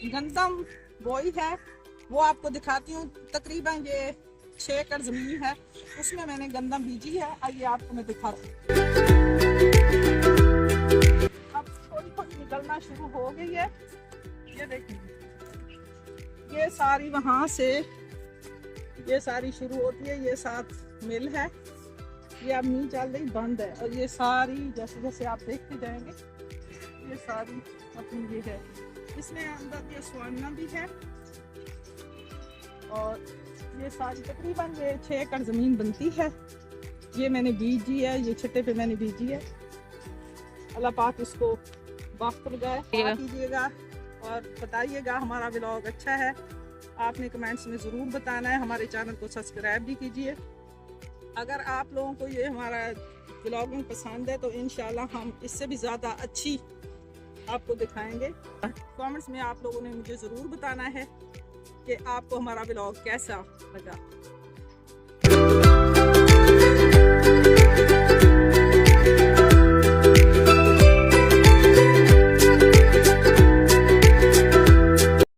गंदम बोई है वो आपको दिखाती हूँ। तकरीबन ये 6 एकड़ ज़मीन है, उसमें मैंने गंदम बीजी है। आइए आपको मैं दिखाती हूँ। अब थोड़ी थोड़ी निकलना शुरू हो गई है। ये देखिए, ये सारी वहाँ से ये सारी शुरू होती है। ये साथ मिल है, ये अब नहीं चल रही, बंद है। और ये सारी जैसे जैसे आप देखते जाएंगे ये सारी अपनी ये है। इसमें अंदर ये स्वाना भी है। और ये सारी तकरीबन ये 6 एकड़ ज़मीन बनती है। ये मैंने बीजी है, ये छट्टे पे मैंने बीजी है। अल्लाह पाक इसको वक्त लगाए। कीजिएगा और बताइएगा हमारा व्लॉग अच्छा है। आपने कमेंट्स में ज़रूर बताना है। हमारे चैनल को सब्सक्राइब भी कीजिए। अगर आप लोगों को ये हमारा व्लॉगिंग पसंद है तो इंशाल्लाह हम इससे भी ज़्यादा अच्छी आपको दिखाएंगे। कमेंट्स में आप लोगों ने मुझे ज़रूर बताना है कि आपको हमारा व्लॉग कैसा लगा।